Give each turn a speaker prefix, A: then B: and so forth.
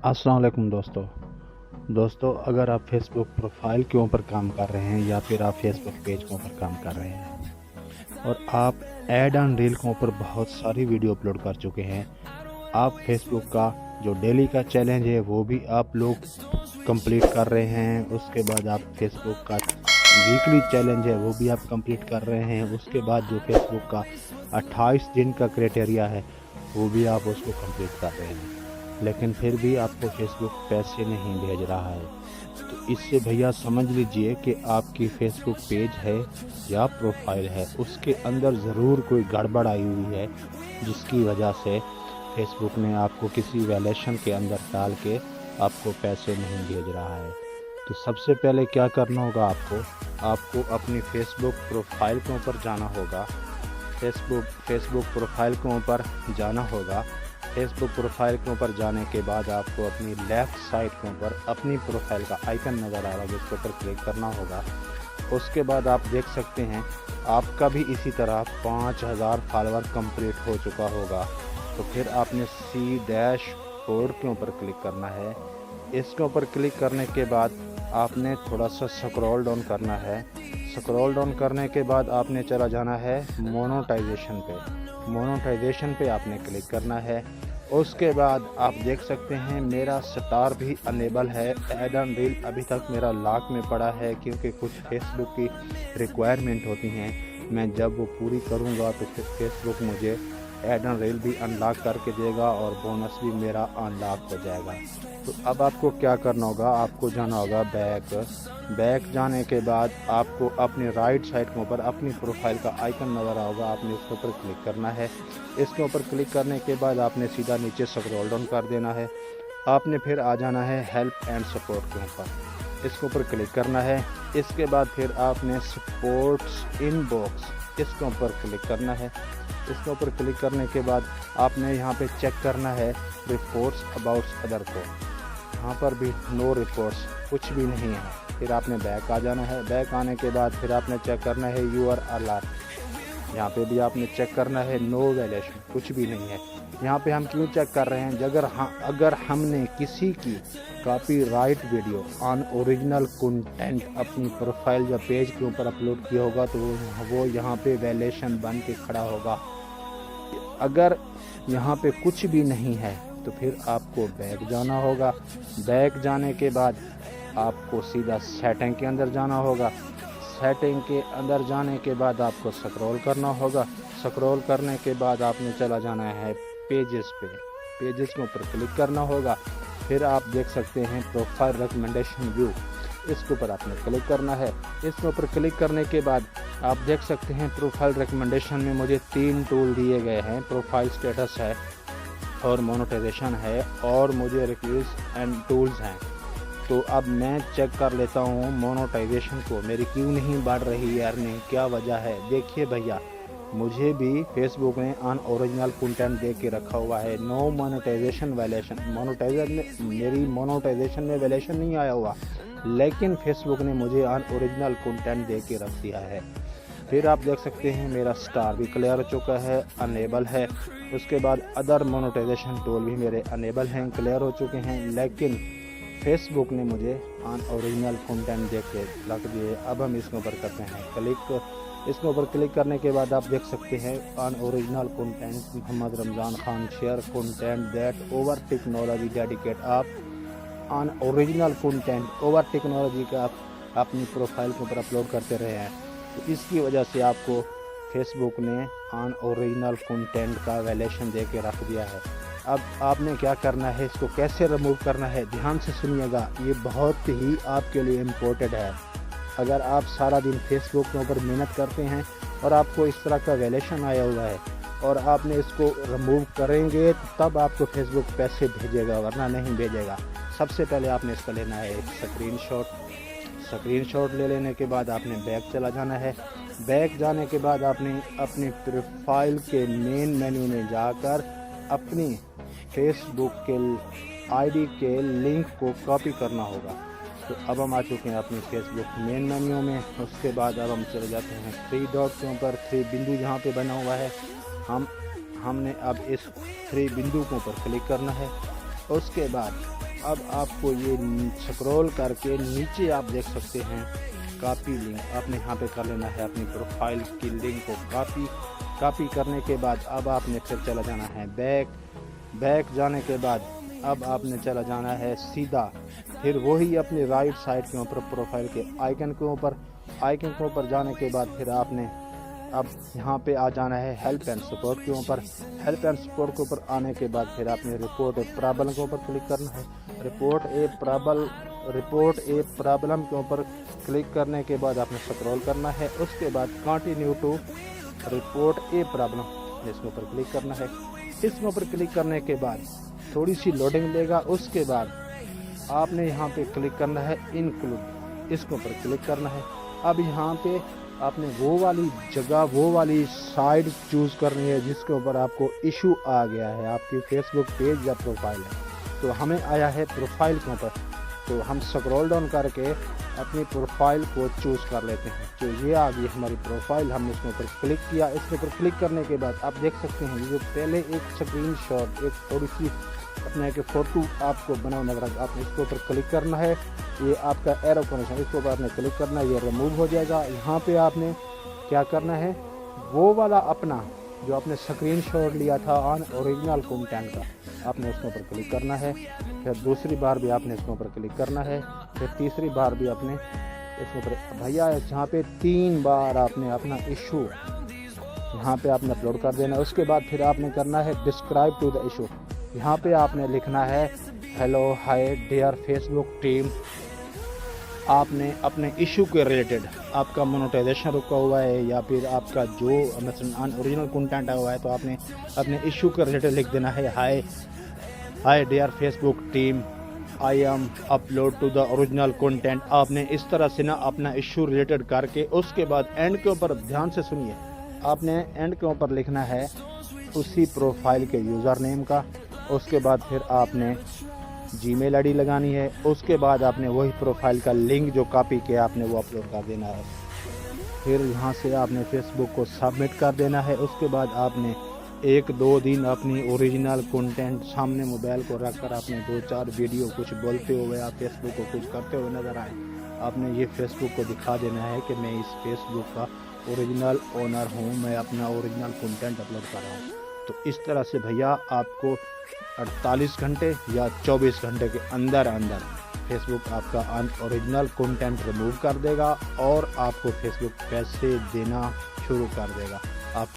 A: अस्सलाम वालेकुम दोस्तों अगर आप फेसबुक प्रोफाइल के ऊपर काम कर रहे हैं या फिर आप फेसबुक पेज के ऊपर काम कर रहे हैं और आप ऐड एंड रील के ऊपर बहुत सारी वीडियो अपलोड कर चुके हैं, आप फेसबुक का जो डेली का चैलेंज है वो भी आप लोग कंप्लीट कर रहे हैं, उसके बाद आप फेसबुक का वीकली चैलेंज है वो भी आप कंप्लीट कर रहे हैं, उसके बाद जो फेसबुक का 28 दिन का क्राइटेरिया है वो भी आप उसको कंप्लीट कर रहे हैं, लेकिन फिर भी आपको फेसबुक पैसे नहीं भेज रहा है। तो इससे भैया समझ लीजिए कि आपकी फेसबुक पेज है या प्रोफाइल है उसके अंदर ज़रूर कोई गड़बड़ आई हुई है, जिसकी वजह से फेसबुक ने आपको किसी वैलेशन के अंदर डाल के आपको पैसे नहीं भेज रहा है। तो सबसे पहले क्या करना होगा, आपको अपनी फेसबुक प्रोफाइल के ऊपर जाना होगा। फेसबुक प्रोफाइल के ऊपर जाना होगा। फेसबुक प्रोफाइल के ऊपर जाने के बाद आपको अपनी लेफ़्ट साइड के ऊपर अपनी प्रोफाइल का आइकन नज़र आ रहा है, जिसके ऊपर क्लिक करना होगा। उसके बाद आप देख सकते हैं आपका भी इसी तरह 5000 फॉलोअर कंप्लीट हो चुका होगा। तो फिर आपने C-4 के ऊपर क्लिक करना है। इसके ऊपर क्लिक करने के बाद आपने थोड़ा सा स्क्रॉल डाउन करना है। स्क्रॉल डाउन करने के बाद आपने चला जाना है मोनेटाइजेशन पे आपने क्लिक करना है। उसके बाद आप देख सकते हैं मेरा स्टार भी अनेबल है। ऐड एंड रील अभी तक मेरा लॉक में पड़ा है, क्योंकि कुछ फेसबुक की रिक्वायरमेंट होती हैं, मैं जब वो पूरी करूँगा तो फिर फेसबुक मुझे ऐड एंड रील भी अनलॉक करके देगा और बोनस भी मेरा अनलॉक हो जाएगा। तो अब आपको क्या करना होगा, आपको जाना होगा बैक जाने के बाद आपको अपने राइट साइड के ऊपर अपनी प्रोफाइल का आइकन नज़र आएगा, आपने इसके ऊपर क्लिक करना है। इसके ऊपर क्लिक करने के बाद आपने सीधा नीचे स्क्रॉल डाउन कर देना है। आपने फिर आ जाना है हेल्प एंड सपोर्ट के ऊपर, इसके ऊपर क्लिक करना है। इसके बाद फिर आपने सपोर्ट्स इनबॉक्स इसके ऊपर क्लिक करना है। इसके ऊपर क्लिक करने के बाद आपने यहाँ पे चेक करना है रिपोर्ट्स अबाउट अदर को, यहाँ पर भी नो रिपोर्ट्स कुछ भी नहीं है। फिर आपने बैक आ जाना है। बैक आने के बाद फिर आपने चेक करना है यूआर अलर्ट, यहाँ पे भी आपने चेक करना है नो वैलेशन कुछ भी नहीं है। यहाँ पे हम क्यों चेक कर रहे हैं, अगर हमने किसी की copyright video on original content अपनी प्रोफाइल या पेज के ऊपर अपलोड किया होगा तो वो यहाँ पे वैलेशन बन के खड़ा होगा। अगर यहाँ पे कुछ भी नहीं है तो फिर आपको बैक जाना होगा। बैक जाने के बाद आपको सीधा सेटिंग के अंदर जाना होगा। सेटिंग के अंदर जाने के बाद आपको स्क्रॉल करना होगा। स्क्रॉल करने के बाद आपने चला जाना है पेजेस के ऊपर क्लिक करना होगा। फिर आप देख सकते हैं प्रोफाइल रिकमेंडेशन व्यू, इसके ऊपर आपने क्लिक करना है। इसके ऊपर क्लिक करने के बाद आप देख सकते हैं प्रोफाइल रिकमेंडेशन में मुझे 3 टूल दिए गए हैं, प्रोफाइल स्टेटस है और मोनेटाइजेशन है और मुझे रिक्वेस्ट एंड टूल्स हैं। तो अब मैं चेक कर लेता हूँ मोनेटाइजेशन को, मेरी क्यों नहीं बढ़ रही है अर्निंग, क्या वजह है। देखिए भैया, मुझे भी फेसबुक ने अन ओरिजिनल कंटेंट दे के रखा हुआ है, नो मोनेटाइजेशन वैलेशन। मेरी मोनेटाइजेशन में वैलेशन नहीं आया हुआ, लेकिन फेसबुक ने मुझे अन ओरिजिनल कंटेंट दे के रख दिया है। फिर आप देख सकते हैं मेरा स्टार भी क्लियर हो चुका है, अनेबल है। उसके बाद अदर मोनेटाइजेशन टूल भी मेरे अनेबल हैं, क्लियर हो चुके हैं, लेकिन फेसबुक ने मुझे अन ओरिजिनल कंटेंट दे के रख दिए। अब हम इसके ऊपर करते हैं क्लिक। इसके ऊपर क्लिक करने के बाद आप देख सकते हैं unoriginal content Mohammad Ramzan Khan share content that over technology dedicate. आप unoriginal content over technology का आप अपनी प्रोफाइल के ऊपर अपलोड करते रहे हैं, तो इसकी वजह से आपको फेसबुक ने अन ओरिजिनल कंटेंट का वैलेशन दे के रख दिया है। अब आपने क्या करना है, इसको कैसे रिमूव करना है, ध्यान से सुनिएगा, ये बहुत ही आपके लिए इम्पोर्टेंट है। अगर आप सारा दिन फेसबुक के ऊपर मेहनत करते हैं और आपको इस तरह का वैलेशन आया हुआ है और आपने इसको रिमूव करेंगे तो तब आपको फेसबुक पैसे भेजेगा, वरना नहीं भेजेगा। सबसे पहले आपने इसका लेना है एक स्क्रीनशॉट ले लेने के बाद आपने बैक चला जाना है। बैक जाने के बाद आपने अपनी प्रोफाइल के मेन मेन्यू में जाकर अपनी फेसबुक के आईडी के लिंक को कॉपी करना होगा। तो अब हम आ चुके हैं अपनी फेसबुक मेन मेन्यू में। उसके बाद अब हम चले जाते हैं 3 डॉट के ऊपर, 3 बिंदु जहाँ पे बना हुआ है, हमने अब इस 3 बिंदु के ऊपर क्लिक करना है। उसके बाद اب آپ کو یہ سکرول کر کے نیچے آپ دیکھ سکتے ہیں کاپی لنک، آپ نے یہاں پہ کر لینا ہے اپنی پروفائل کی لنک کو کاپی کرنے کے بعد اب آپ نے پھر چلا جانا ہے بیک جانے کے بعد اب آپ نے چلا جانا ہے سیدھا پھر وہی اپنی رائٹ سائڈ کے اوپر پروفائل کے آئیکن کے اوپر جانے کے بعد پھر آپ نے اب یہاں پہ آ جانا ہے ہیلپ اینڈ سپورٹ کے اوپر کے اوپر آنے کے بعد پھر آپ نے رپورٹ اے پرابلم کے اوپر کلک کرنا ہے رپورٹ اے پرابلم کے اوپر کلک کرنے کے بعد آپ نے سکرول کرنا ہے، اس کے بعد continue to report a problem اس کے اوپر کلک کرنا ہے۔ اس کے اوپر کلک کرنے کے بعد تھوڑی سی لوڈنگ لے گا، اس کے بعد آپ نے یہاں پہ کلک کرنا ہے انکلوڈ، اس کے اوپر کلک کرنا ہے۔ اب یہاں پہ آپ نے وہ والی جگہ وہ والی سائٹ چوز کرنی ہے جس کے اوپر آپ کو ایشو آ گیا ہے، آپ کی فیس بک پیج یا پروفائل ہے، تو ہمیں آیا ہے پروفائل کے اوپر، تو ہم سکرول ڈاؤن کر کے اپنی پروفائل کو چوز کر لیتے ہیں۔ تو یہ آ گئی ہماری پروفائل، ہم نے اس کے اوپر کلک کیا۔ اس کے اوپر کلک کرنے کے بعد آپ دیکھ سکتے ہیں یہ پہلے ایک سکرین شاٹ، ایک تھوڑی سی اپنے کے فوٹو آپ کو بنا نظر آپ نے اس کے اوپر کلک کرنا ہے، یہ آپ کا ایرو کنیکشن، اس کے اوپر آپ نے کلک کرنا ہے، یہ ریموو ہو جائے گا۔ یہاں پہ آپ نے کیا کرنا ہے، وہ والا اپنا جو آپ نے سکرین شاٹ لیا تھا آن اوریجنل کنٹینٹ کا، آپ نے اس کے اوپر کلک کرنا ہے، پھر دوسری بار بھی آپ نے اس کے اوپر کلک کرنا ہے، پھر تیسری بار بھی آپ نے اس کے اوپر بھیا جہاں پہ 3 بار آپ نے اپنا ایشو یہاں پہ آپ نے اپلوڈ کر دینا ہے۔ اس کے بعد پھر آپ نے کرنا ہے ڈسکرائب ٹو دا ایشو، یہاں پہ آپ نے لکھنا ہے hello hi dear Facebook team, آپ نے اپنے ایشو کے ریلیٹڈ آپ کا مونیٹائزیشن رکا ہوا ہے یا پھر آپ کا جو مثلا اوریجنل کنٹینٹ آیا ہوا ہے، تو آپ نے اپنے ایشو کے ریلیٹڈ لکھ دینا ہے hi dear Facebook team I am upload to the original content. آپ نے اس طرح سے نا اپنا ایشو ریلیٹڈ کر کے اس کے بعد اینڈ کے اوپر دھیان سے سنیے، آپ نے اینڈ کے اوپر لکھنا ہے اسی پروفائل کے یوزر نیم کا، اس کے بعد پھر آپ نے جی میل آئی ڈی لگانی ہے، اس کے بعد آپ نے وہی پروفائل کا لنک جو کاپی کیا آپ نے وہ اپلوڈ کر دینا ہے، پھر یہاں سے آپ نے فیس بک کو سبمٹ کر دینا ہے۔ اس کے بعد آپ نے 1-2 دن اپنی اوریجنل کنٹینٹ سامنے موبائل کو رکھ کر آپ نے 2-4 ویڈیو کچھ بولتے ہوئے آپ فیس بک کو کچھ کرتے ہوئے نظر آئے، آپ نے یہ فیس بک کو دکھا دینا ہے کہ میں اس فیس بک کا اوریجنل اونر ہوں، میں اپنا اوریجنل کنٹینٹ اپلوڈ کر رہا ہوں۔ تو اس طرح سے بھیا آپ کو 48 گھنٹے یا 24 گھنٹے کے اندر فیس بک آپ کا اوریجنل کنٹینٹ ریموو کر دے گا اور آپ کو فیس بک پیسے دینا شروع کر دے گا۔